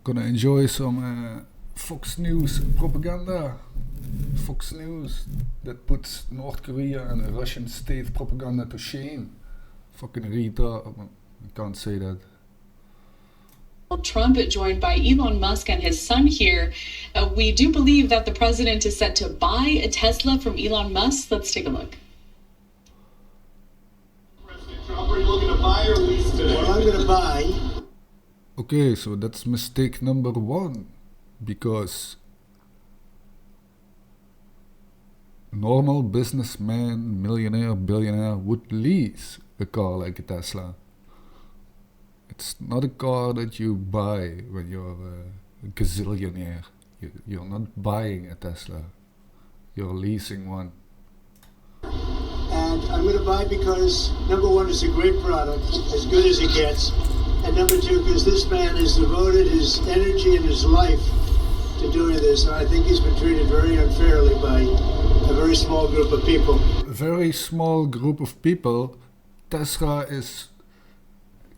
gonna enjoy some Fox News propaganda. Fox News that puts North Korea and Russian state propaganda to shame. Fucking retard. I can't say that. Trump, joined by Elon Musk and his son here. We do believe that the president is set to buy a Tesla from Elon Musk. Let's take a look. President Trump, are you looking to buy or lease today? Well, I'm going to buy. Okay, so that's mistake number one. Because normal businessman, millionaire, billionaire would lease a car like a Tesla. It's not a car that you buy when you're a gazillionaire. You're not buying a Tesla. You're leasing one. And I'm going to buy because, number one, it's a great product, as good as it gets. And number two, because this man has devoted his energy and his life to doing this. And I think he's been treated very unfairly by a very small group of people. A very small group of people. Tesla is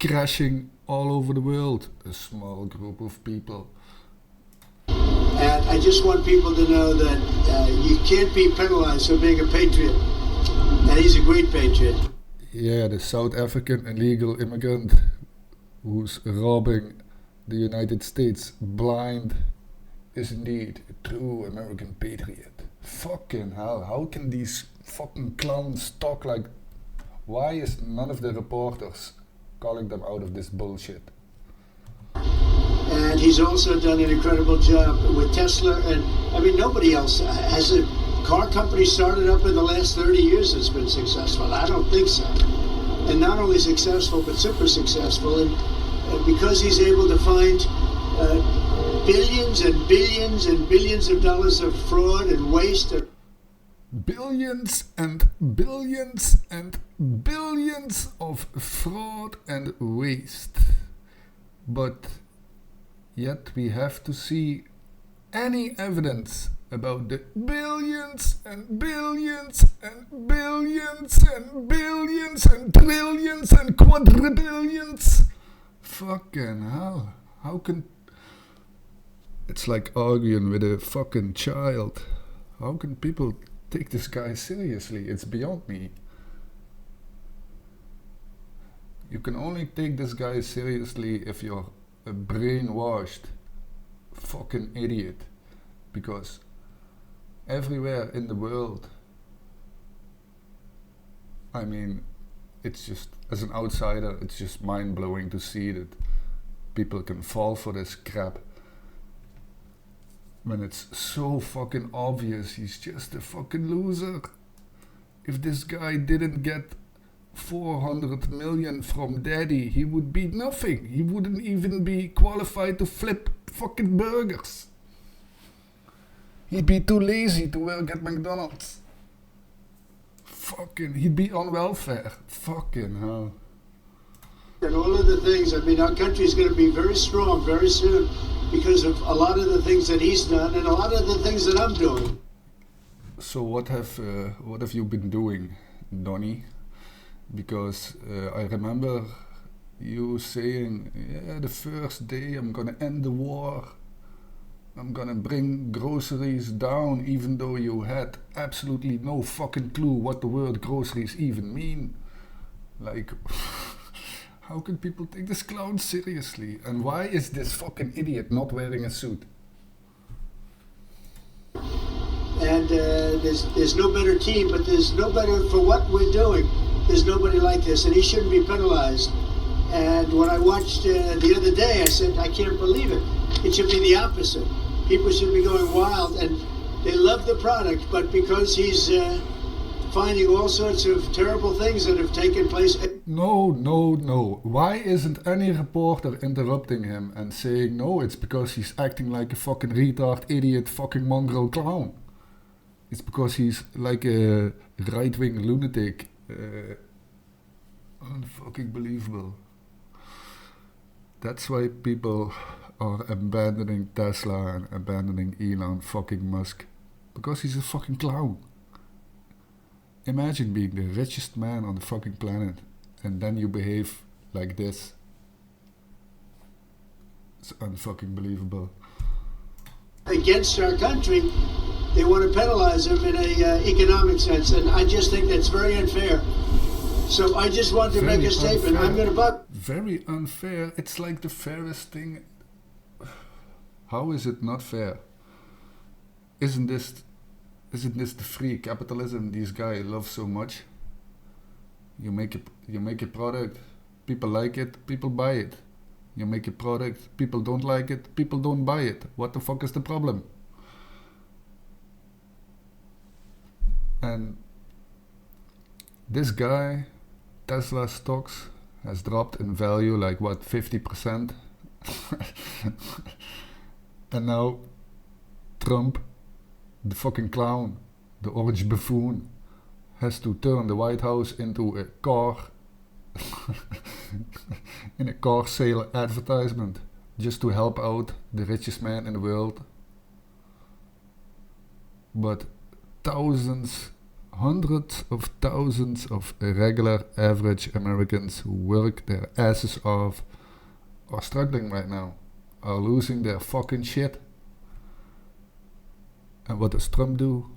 crashing all over the world. A small group of people. And I just want people to know that you can't be penalized for being a patriot. And he's a great patriot. Yeah, the South African illegal immigrant who's robbing the United States blind is indeed a true American patriot. Fucking hell, how can these fucking clowns talk like... Why is none of the reporters calling them out of this bullshit? And he's also done an incredible job with Tesla. And I mean, nobody else has a car company started up in the last 30 years that's been successful. I don't think so. And not only successful, but super successful. And because he's able to find billions and billions and billions of dollars of fraud and waste. Billions and billions and billions of fraud and waste. But yet we have to see any evidence about the billions and billions and billions and billions and trillions and quadrillions. Fucking hell. How can... It's like arguing with a fucking child. How can people take this guy seriously? It's beyond me. You can only take this guy seriously if you're a brainwashed fucking idiot. Because everywhere in the world, I mean, it's just, as an outsider, it's just mind-blowing to see that people can fall for this crap when it's so fucking obvious he's just a fucking loser. If this guy didn't get 400 million from daddy, he would be nothing. He wouldn't even be qualified to flip fucking burgers. He'd be too lazy to work at McDonald's. Fucking, he'd be on welfare. Fucking hell. And all of the things, I mean, our country's going to be very strong very soon because of a lot of the things that he's done and a lot of the things that I'm doing. So what have you been doing, Donnie? Because I remember you saying, yeah, the first day I'm gonna end the war. I'm gonna bring groceries down, even though you had absolutely no fucking clue what the word groceries even mean. Like, how can people take this clown seriously? And why is this fucking idiot not wearing a suit? And there's no better team, but there's no better for what we're doing. There's nobody like this, and he shouldn't be penalized. And when I watched the other day, I said, I can't believe it. It should be the opposite. People should be going wild, and they love the product, but because he's finding all sorts of terrible things that have taken place. No. Why isn't any reporter interrupting him and saying, no, it's because he's acting like a fucking retard, idiot, fucking mongrel clown. It's because he's like a right-wing lunatic. Unfucking believable. That's why people are abandoning Tesla and abandoning Elon fucking Musk. Because he's a fucking clown. Imagine being the richest man on the fucking planet and then you behave like this. It's unfucking believable. Against our country, they want to penalize them in a economic sense, and I just think that's very unfair. So I just want to make a statement. I'm going to buy. Very unfair. It's like the fairest thing. How is it not fair? Isn't this the free capitalism these guys love so much? You make a product, people like it, people buy it. You make a product, people don't like it, people don't buy it. What the fuck is the problem? And this guy, Tesla stocks, has dropped in value like what, 50%? And now Trump, the fucking clown, the orange buffoon, has to turn the White House into a car in a car sale advertisement just to help out the richest man in the world. But thousands, hundreds of thousands of regular average Americans who work their asses off are struggling right now, are losing their fucking shit. And what does Trump do?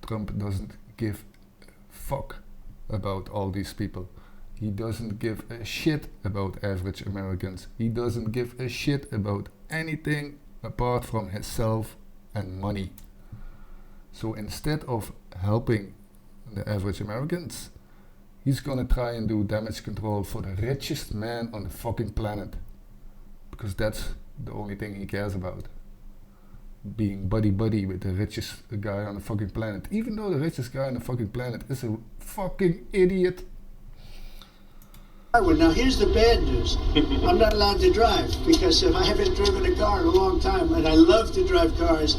Trump doesn't give a fuck about all these people. He doesn't give a shit about average Americans. He doesn't give a shit about anything apart from himself and money. So instead of helping the average Americans, he's gonna try and do damage control for the richest man on the fucking planet. Because that's the only thing he cares about. Being buddy-buddy with the richest guy on the fucking planet. Even though the richest guy on the fucking planet is a fucking idiot. Now here's the bad news. I'm not allowed to drive because I haven't driven a car in a long time, and I love to drive cars.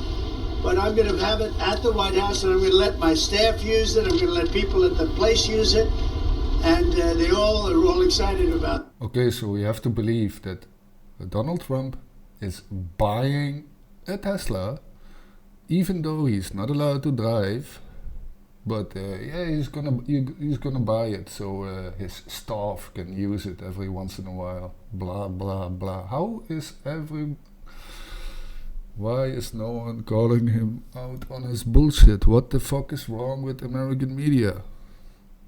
But I'm going to have it at the White House, and I'm going to let my staff use it. I'm going to let people at the place use it, and they're all excited about it. Okay, so we have to believe that Donald Trump is buying a Tesla, even though he's not allowed to drive. But yeah, he's gonna buy it so his staff can use it every once in a while. Blah blah blah. Why is no one calling him out on his bullshit? What the fuck is wrong with American media?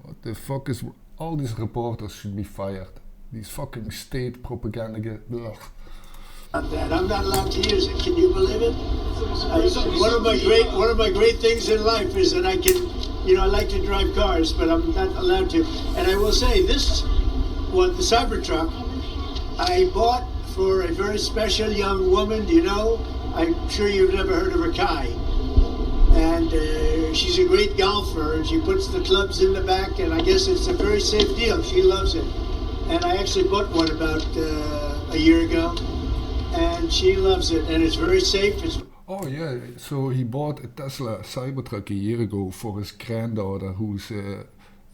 What the fuck is... All these reporters should be fired. These fucking state propaganda... Ugh. That I'm not allowed to use it. Can you believe it? One of my great things in life is that I can, I like to drive cars, but I'm not allowed to. And I will say this one, the Cybertruck, I bought for a very special young woman. I'm sure you've never heard of her, Kai. And she's a great golfer, and she puts the clubs in the back, and I guess it's a very safe deal. She loves it. And I actually bought one about a year ago. And she loves it, and it's very safe. Oh yeah, so he bought a Tesla Cybertruck a year ago for his granddaughter, who's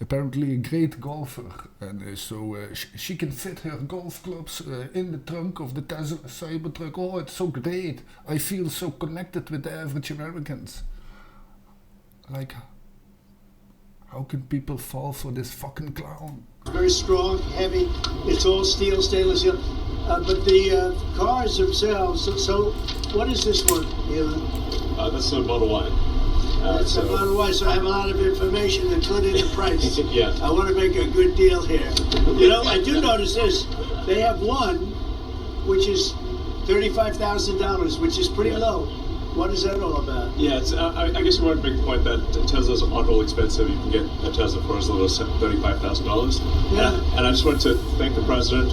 apparently a great golfer, and so she can fit her golf clubs in the trunk of the Tesla Cybertruck. Oh, it's so great! I feel so connected with the average Americans. Like, how can people fall for this fucking clown? Very strong, heavy. It's all steel, stainless steel. But the cars themselves, so what is this one, Elon? That's a Model Y. It's a Model Y, so I have a lot of information, including the price. Yeah. I want to make a good deal here. I do notice this. They have one, which is $35,000, which is pretty low. What is that all about? Yeah, it's, I guess we want to make the point that Teslas aren't all expensive. You can get a Tesla for as little as $35,000. Yeah. And I just want to thank the president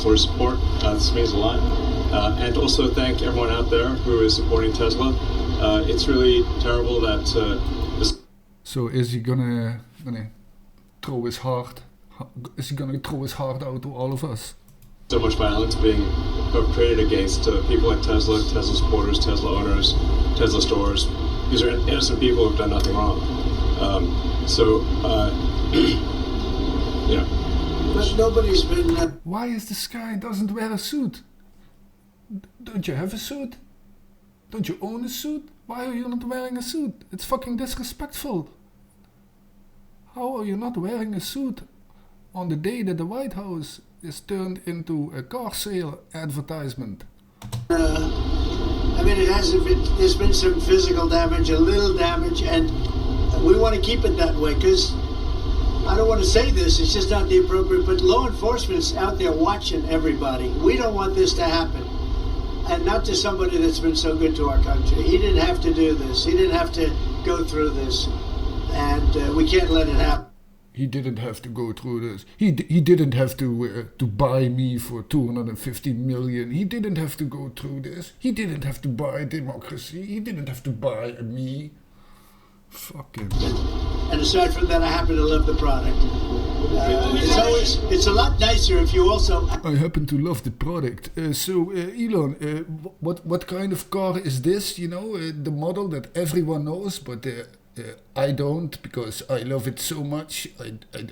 for his support. This means a lot. And also thank everyone out there who is supporting Tesla. It's really terrible that this... So is he gonna throw his heart? Is he gonna throw his heart out to all of us? So much violence being perpetrated against people like Tesla, Tesla supporters, Tesla owners, Tesla stores. These are innocent people who've done nothing wrong. But nobody's been... Why is this guy doesn't wear a suit? Don't you have a suit? Don't you own a suit? Why are you not wearing a suit? It's fucking disrespectful. How are you not wearing a suit on the day that the White House is turned into a car sale advertisement. I mean, there's been some physical damage, a little damage, and we want to keep it that way because I don't want to say this, it's just not the appropriate, but law enforcement's out there watching everybody. We don't want this to happen. And not to somebody that's been so good to our country. He didn't have to do this. He didn't have to go through this. And we can't let it happen. He didn't have to go through this. He didn't have to buy me for 250 million. He didn't have to go through this. He didn't have to buy democracy. He didn't have to buy me. Fucking. And aside from that, I happen to love the product. It's a lot nicer if you also. I happen to love the product. So Elon, what kind of car is this? You know, the model that everyone knows, but I don't, because I love it so much.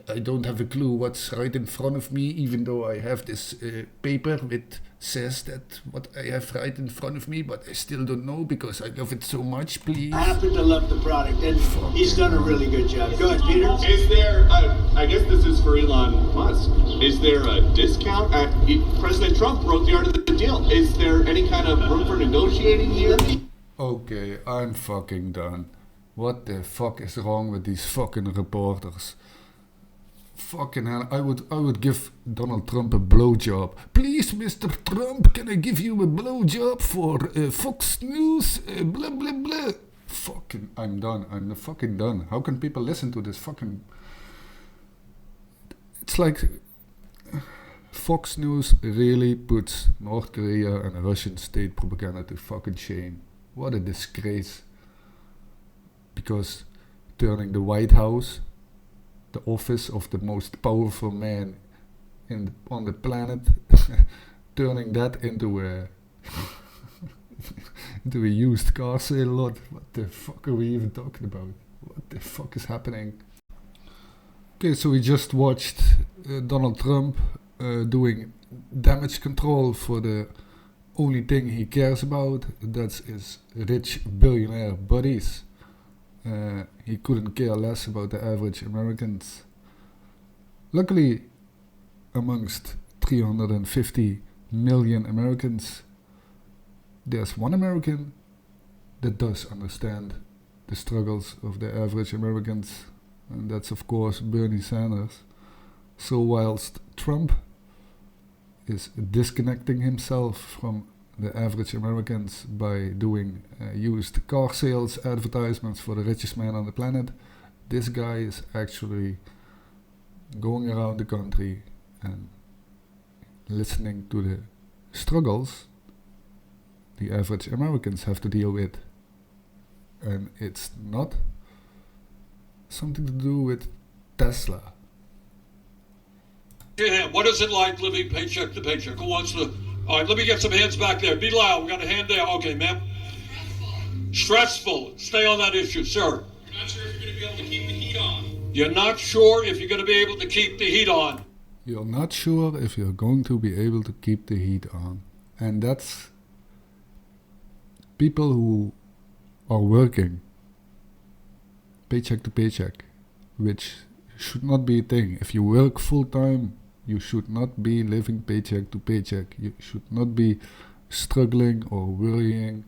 I don't have a clue what's right in front of me, even though I have this paper which says that what I have right in front of me, but I still don't know because I love it so much. Please. I happen to love the product, and he's done a really good job. Go ahead, Peter. Is there, I guess this is for Elon Musk, is there a discount? President Trump wrote the art of the deal. Is there any kind of room for negotiating here? Okay, I'm fucking done. What the fuck is wrong with these fucking reporters? Fucking hell, I would give Donald Trump a blowjob. Please, Mr. Trump, can I give you a blowjob for Fox News? Blah, blah, blah. Fucking, I'm done. I'm fucking done. How can people listen to this fucking... It's like... Fox News really puts North Korea and Russian state propaganda to fucking shame. What a disgrace. Because turning the White House, the office of the most powerful man on the planet, turning that into a into a used car sale lot. What the fuck are we even talking about? What the fuck is happening? Okay, so we just watched Donald Trump doing damage control for the only thing he cares about. That's his rich billionaire buddies. He couldn't care less about the average Americans. Luckily, amongst 350 million Americans, there's one American that does understand the struggles of the average Americans, and that's of course Bernie Sanders. So whilst Trump is disconnecting himself from the average Americans by doing used car sales advertisements for the richest man on the planet, this guy is actually going around the country and listening to the struggles the average Americans have to deal with. And it's not something to do with Tesla. Yeah, what is it like living paycheck to paycheck? Who wants to... All right, let me get some hands back there. Be loud. We got a hand there. Okay, ma'am. Stressful. Stay on that issue, sir. You're not sure if you're going to be able to keep the heat on. You're not sure if you're going to be able to keep the heat on. And that's people who are working paycheck to paycheck, which should not be a thing. If you work full time, you should not be living paycheck to paycheck. You should not be struggling or worrying.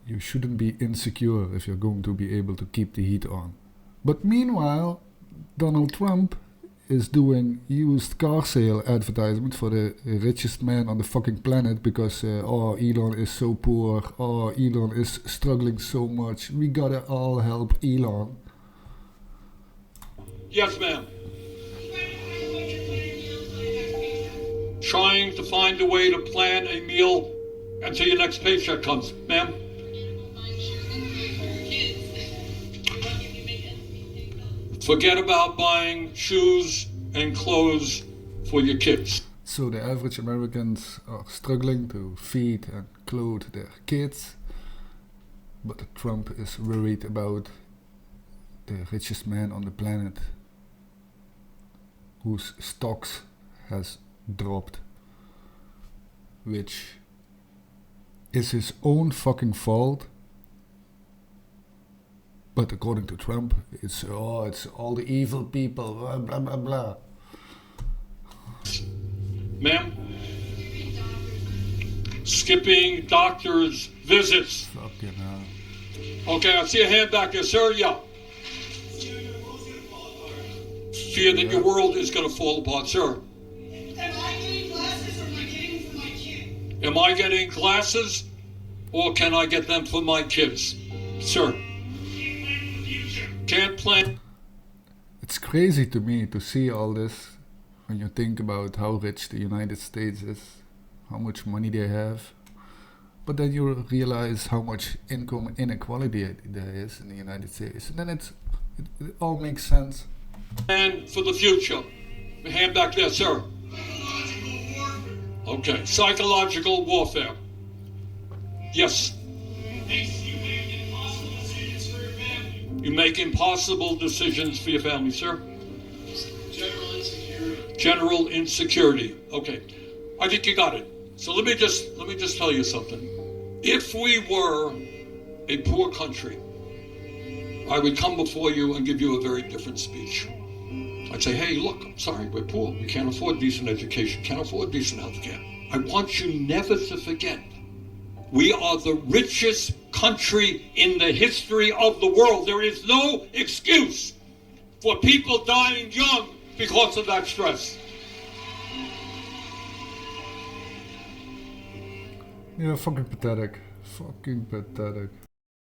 You shouldn't be insecure if you're going to be able to keep the heat on. But meanwhile, Donald Trump is doing used car sale advertisement for the richest man on the fucking planet because Elon is so poor, Elon is struggling so much, we gotta all help Elon. Yes, ma'am. Trying to find a way to plan a meal until your next paycheck comes, ma'am. Forget about buying shoes and clothes for your kids. So the average Americans are struggling to feed and clothe their kids, but Trump is worried about the richest man on the planet, whose stocks has dropped, which is his own fucking fault. But according to Trump, it's all the evil people, blah blah blah blah. Ma'am? Skipping doctor's visits. Fucking hell. Okay, I see a hand back there, sir. Yeah. Fear that your world is going to fall apart, sir. Am I getting glasses or am I getting them for my kid? Am I getting glasses or can I get them for my kids? Sir. Can't plan. It's crazy to me to see all this when you think about how rich the United States is, how much money they have. But then you realize how much income inequality there is in the United States. And then it all makes sense. And for the future. Hand back there, sir. Okay, psychological warfare. Yes. You make impossible decisions for your family, sir. General insecurity. General insecurity. Okay, I think you got it. So let me just tell you something. If we were a poor country, I would come before you and give you a very different speech. I'd say, hey, look, I'm sorry, we're poor. We can't afford decent education, can't afford decent health care. I want you never to forget, we are the richest country in the history of the world. There is no excuse for people dying young because of that stress. Yeah, fucking pathetic. Fucking pathetic.